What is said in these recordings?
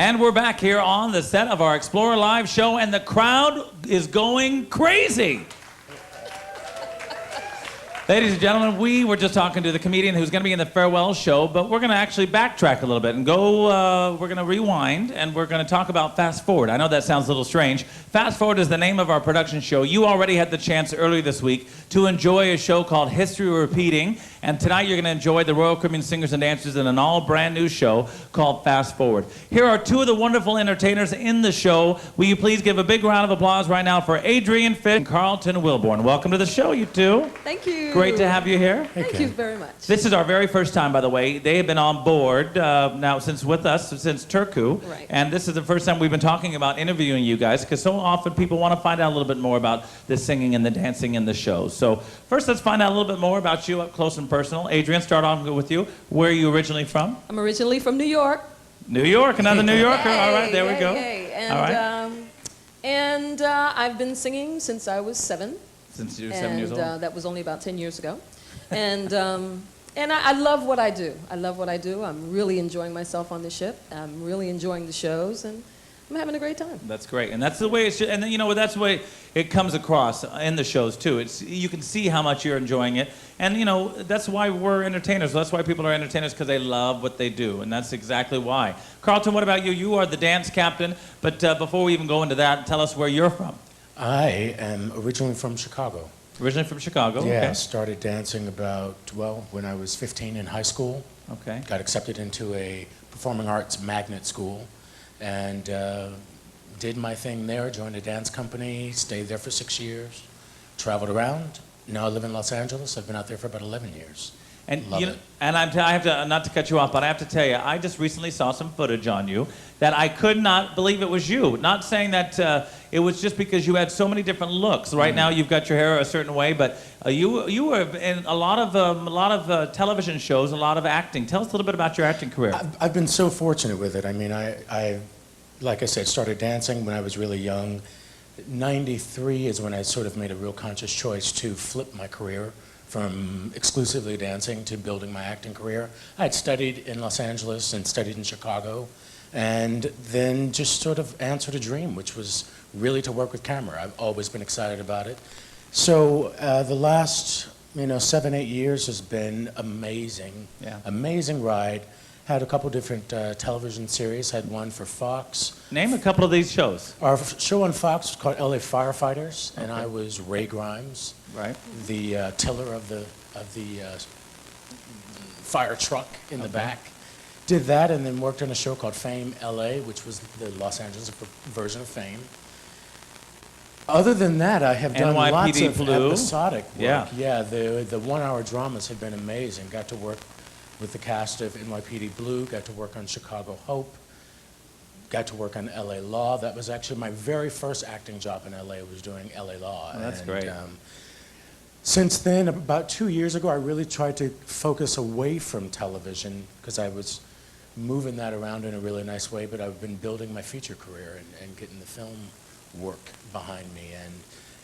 And we're back here on the set of our Explorer Live show, and the crowd is going crazy. Ladies and gentlemen, we were just talking to the comedian who's going to be in the farewell show, but we're going to actually backtrack a little bit and go, we're going to rewind, and we're going to talk about Fast Forward. I know that sounds a little strange. Fast Forward is the name of our production show. You already had the chance earlier this week to enjoy a show called History Repeating, and tonight you're going to enjoy the Royal Caribbean Singers and Dancers in an all brand new show called Fast Forward. Here are two of the wonderful entertainers in the show. Will you please give a big round of applause right now for Adrian Fitt and Carlton Wilborn. Welcome to the show, you two. Thank you. Great to have you here. Thank you very much. This is our very first time, by the way. They have been on board now since Turku. Right. And this is the first time we've been talking about interviewing you guys, because so often people want to find out a little bit more about the singing and the dancing in the shows. So first, let's find out a little bit more about you up close and personal. Adrian, start off with you. Where are you originally from? I'm originally from New York. New York, another New Yorker. Yay, All right, there we go. Yay. And, all right. I've been singing since I was 7. Since you were 7 years old? That was only about 10 years ago. And I love what I do. I love what I do. I'm really enjoying myself on the ship. I'm really enjoying the shows, and I'm having a great time. That's great, and that's the way it should. And then, you know, that's the way it comes across in the shows too. You can see how much you're enjoying it, and you know that's why we're entertainers. That's why people are entertainers, because they love what they do, and that's exactly why. Carlton, what about you? You are the dance captain, but before we even go into that, tell us where you're from. I am originally from Chicago. Originally from Chicago. Yeah, okay. I started dancing about, well, when I was 15 in high school. Okay. Got accepted into a performing arts magnet school, and did my thing there, joined a dance company, stayed there for 6 years, traveled around. Now I live in Los Angeles. I've been out there for about 11 years. And Love you know, it. and I have to, not to cut you off, but I have to tell you, I just recently saw some footage on you that I could not believe it was you. Not saying that it was just because you had so many different looks. Right now, you've got your hair a certain way, but you were in a lot of television shows, a lot of acting. Tell us a little bit about your acting career. I've been so fortunate with it. I mean, I like I said, started dancing when I was really young. 93 is when I sort of made a real conscious choice to flip my career from exclusively dancing to building my acting career. I had studied in Los Angeles and studied in Chicago, and then just sort of answered a dream, which was really to work with camera. I've always been excited about it. So the last 7, 8 years has been amazing. Yeah. Amazing ride. Had a couple different television series. Had one for Fox. Name a couple of these shows. Our show on Fox was called LA Firefighters, and I was Ray Grimes, Right. the tiller of the fire truck in the back. Did that, and then worked on a show called Fame LA, which was the Los Angeles version of Fame. Other than that, I have done NYPD lots of Blue. episodic work. Yeah. Yeah, the 1 hour dramas have been amazing. Got to work with the cast of NYPD Blue, got to work on Chicago Hope, got to work on LA Law. That was actually my very first acting job in LA, was doing LA Law. Oh, that's great. Since then, about 2 years ago, I really tried to focus away from television because I was moving that around in a really nice way, but I've been building my feature career and getting the film work behind me, and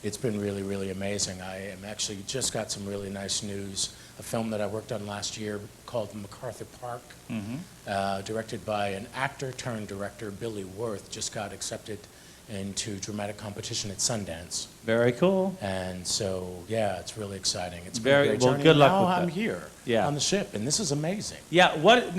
it's been really, really amazing. I am actually just got some really nice news. A film that I worked on last year called MacArthur Park, directed by an actor turned director, Billy Worth, just got accepted into dramatic competition at Sundance. Very cool. And so, yeah, it's really exciting. It's been Very a great well. journey. Good luck now with I'm that. here Yeah. on the ship, and this is amazing. Yeah. What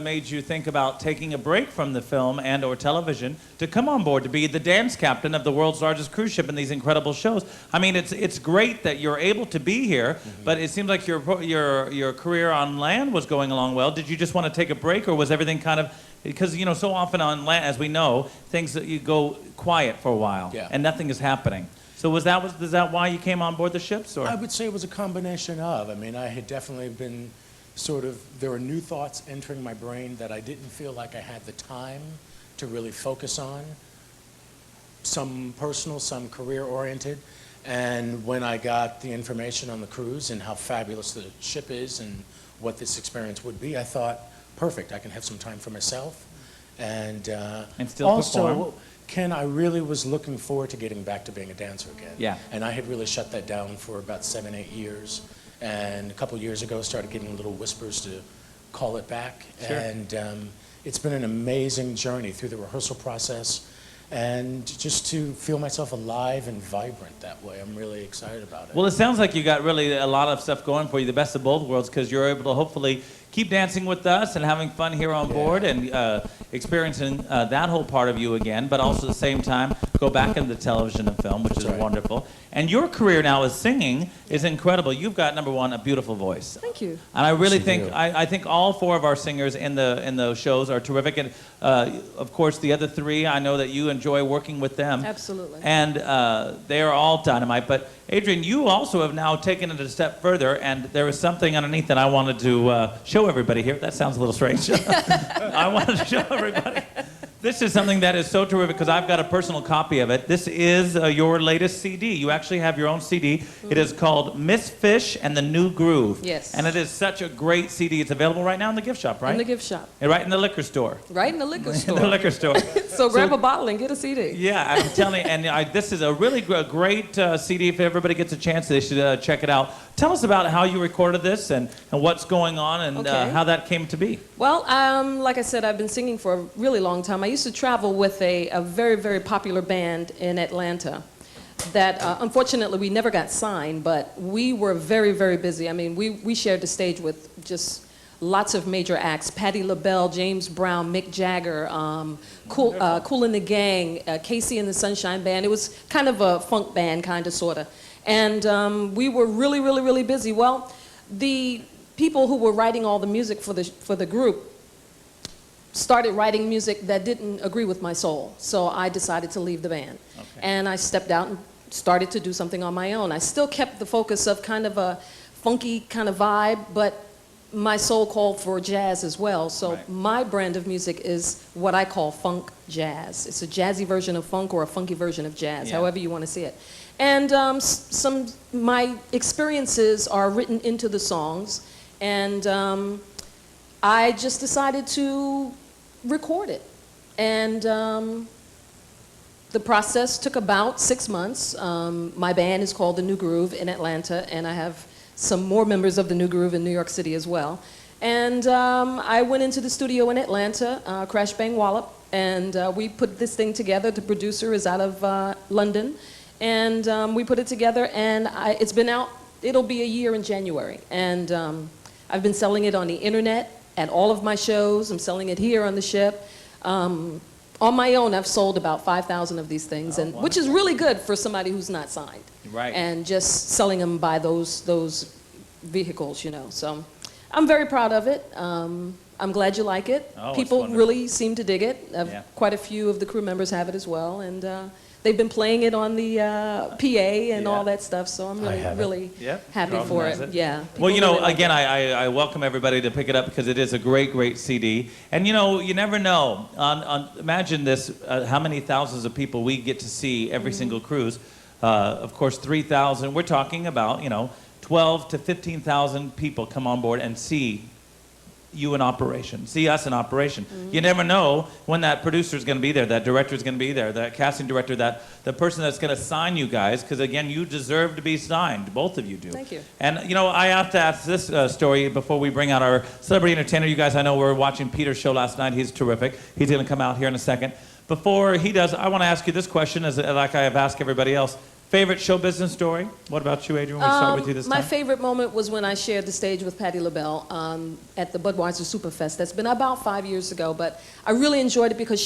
made you think about taking a break from the film and/or television to come on board to be the dance captain of the world's largest cruise ship in these incredible shows? I mean, it's great that you're able to be here, but it seems like your career on land was going along well. Did you just want to take a break, or was everything kind of, because so often on land, as we know, things that you go quiet for a while, and nothing is happening. So is that why you came on board the ships? Or? I would say it was a combination of. I mean, I had definitely been there were new thoughts entering my brain that I didn't feel like I had the time to really focus on. Some personal, some career-oriented. And when I got the information on the cruise and how fabulous the ship is and what this experience would be, I thought, perfect, I can have some time for myself. And still also, perform. Ken, I really was looking forward to getting back to being a dancer again. Yeah. And I had really shut that down for about 7, 8 years. And a couple years ago, started getting little whispers to call it back. Sure. And it's been an amazing journey through the rehearsal process, and just to feel myself alive and vibrant that way. I'm really excited about it. Well, it sounds like you got really a lot of stuff going for you, the best of both worlds, because you're able to hopefully keep dancing with us and having fun here on board and experiencing that whole part of you again, but also at the same time go back into television and film, which is wonderful. And your career now as singing is incredible. You've got, number one, a beautiful voice. Thank you. And I really think, I think all four of our singers in those shows are terrific. And of course, the other three, I know that you enjoy working with them. Absolutely. And they are all dynamite. But Adrian, you also have now taken it a step further, and there is something underneath that I wanted to show everybody here. That sounds a little strange. I wanted to show everybody. This is something that is so terrific because I've got a personal copy of it. This is your latest CD. You actually have your own CD. It is called Miss Fish and the New Groove. Yes. And it is such a great CD. It's available right now in the gift shop, right? In the gift shop. And right in the liquor store. Right in the liquor store. In the liquor store. So grab a bottle and get a CD. Yeah, I'm telling you, and this is a really great CD. If everybody gets a chance, they should check it out. Tell us about how you recorded this and what's going on and how that came to be. Well, like I said, I've been singing for a really long time. I used to travel with a very, very popular band in Atlanta that unfortunately we never got signed, but we were very, very busy. I mean, we shared the stage with just lots of major acts: Patti LaBelle, James Brown, Mick Jagger, Kool and the Gang, Casey and the Sunshine Band. It was kind of a funk band, kind of, sort of. And we were really, really, really busy. Well, the people who were writing all the music for the group started writing music that didn't agree with my soul. So I decided to leave the band. Okay. And I stepped out and started to do something on my own. I still kept the focus of kind of a funky kind of vibe, but my soul called for jazz as well. So my brand of music is what I call funk jazz. It's a jazzy version of funk or a funky version of jazz, however you want to see it. And my experiences are written into the songs, and I just decided to record it. And the process took about 6 months. My band is called The New Groove in Atlanta, and I have some more members of The New Groove in New York City as well. And I went into the studio in Atlanta, Crash Bang Wallop, and we put this thing together. The producer is out of London. And we put it together, and it's been out, it'll be a year in January. And I've been selling it on the internet, at all of my shows. I'm selling it here on the ship. On my own, I've sold about 5,000 of these things, and which is really good for somebody who's not signed. Right. And just selling them by those vehicles, you know. So I'm very proud of it. I'm glad you like it. People really seem to dig it. Quite a few of the crew members have it as well, and they've been playing it on the PA and all that stuff, so I'm really happy for it. Yeah. Well, you know, again, I welcome everybody to pick it up because it is a great, great CD. And, you know, you never know. Imagine this, how many thousands of people we get to see every single cruise. Of course, 3,000. We're talking about, you know, 12 to 15,000 people come on board and see you in operation, see us in operation. You never know when that producer is going to be there, that director is going to be there, that casting director, that the person that's going to sign you guys, because again, you deserve to be signed. Both of you do. Thank you. And you know, I have to ask this story before we bring out our celebrity entertainer. You guys, I know we were watching Peter's show last night. He's terrific. He's going to come out here in a second. Before he does, I want to ask you this question, as like I have asked everybody else. Favorite show business story? What about you, Adrian? We'll start with you this time. My favorite moment was when I shared the stage with Patti LaBelle at the Budweiser Superfest. That's been about 5 years ago, but I really enjoyed it because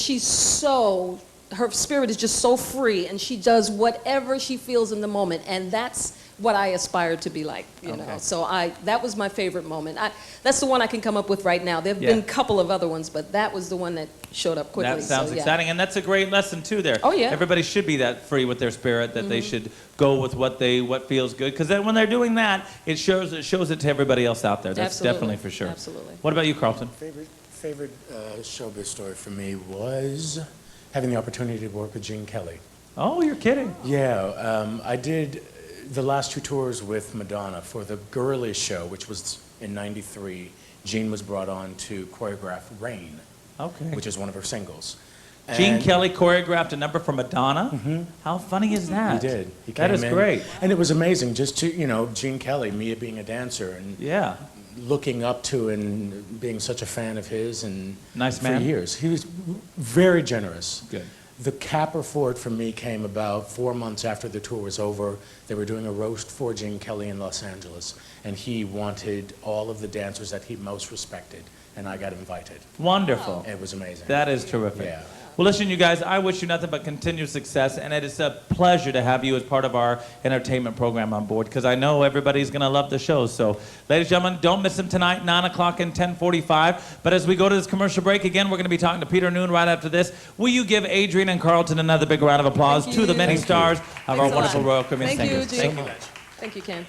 her spirit is just so free, and she does whatever she feels in the moment, and that's what I aspire to be like, you know. So that was my favorite moment. That's the one I can come up with right now. There have been a couple of other ones, but that was the one that showed up quickly. That sounds exciting, and that's a great lesson too there. Oh, yeah. Everybody should be that free with their spirit, that they should go with what feels good, because then when they're doing that, it shows it to everybody else out there. That's definitely for sure. Absolutely. What about you, Carlton? Favorite showbiz story for me was having the opportunity to work with Gene Kelly. Oh, you're kidding. Yeah, I did the last 2 tours with Madonna for the Girly show, which was in '93. Gene was brought on to choreograph Rain, which is one of her singles. Gene Kelly choreographed a number for Madonna? How funny is that? He did. That is great. And it was amazing just to, you know, Gene Kelly, me being a dancer, and looking up to and being such a fan of his and Nice for man? years. He was very generous. Good. The capper for it for me came about 4 months after the tour was over. They were doing a roast for Gene Kelly in Los Angeles, and he wanted all of the dancers that he most respected, and I got invited. Wonderful. It was amazing. That is terrific. Yeah. Well, listen, you guys, I wish you nothing but continued success, and it is a pleasure to have you as part of our entertainment program on board, because I know everybody's going to love the show. So, ladies and gentlemen, don't miss them tonight, 9 o'clock and 10:45. But as we go to this commercial break, again, we're going to be talking to Peter Noon right after this. Will you give Adrian and Carlton another big round of applause Thank to the you. many Thank you. stars of our Thanks a wonderful lot. Royal Caribbean Thank you, singers? Gene. so much. Thank you, Ken.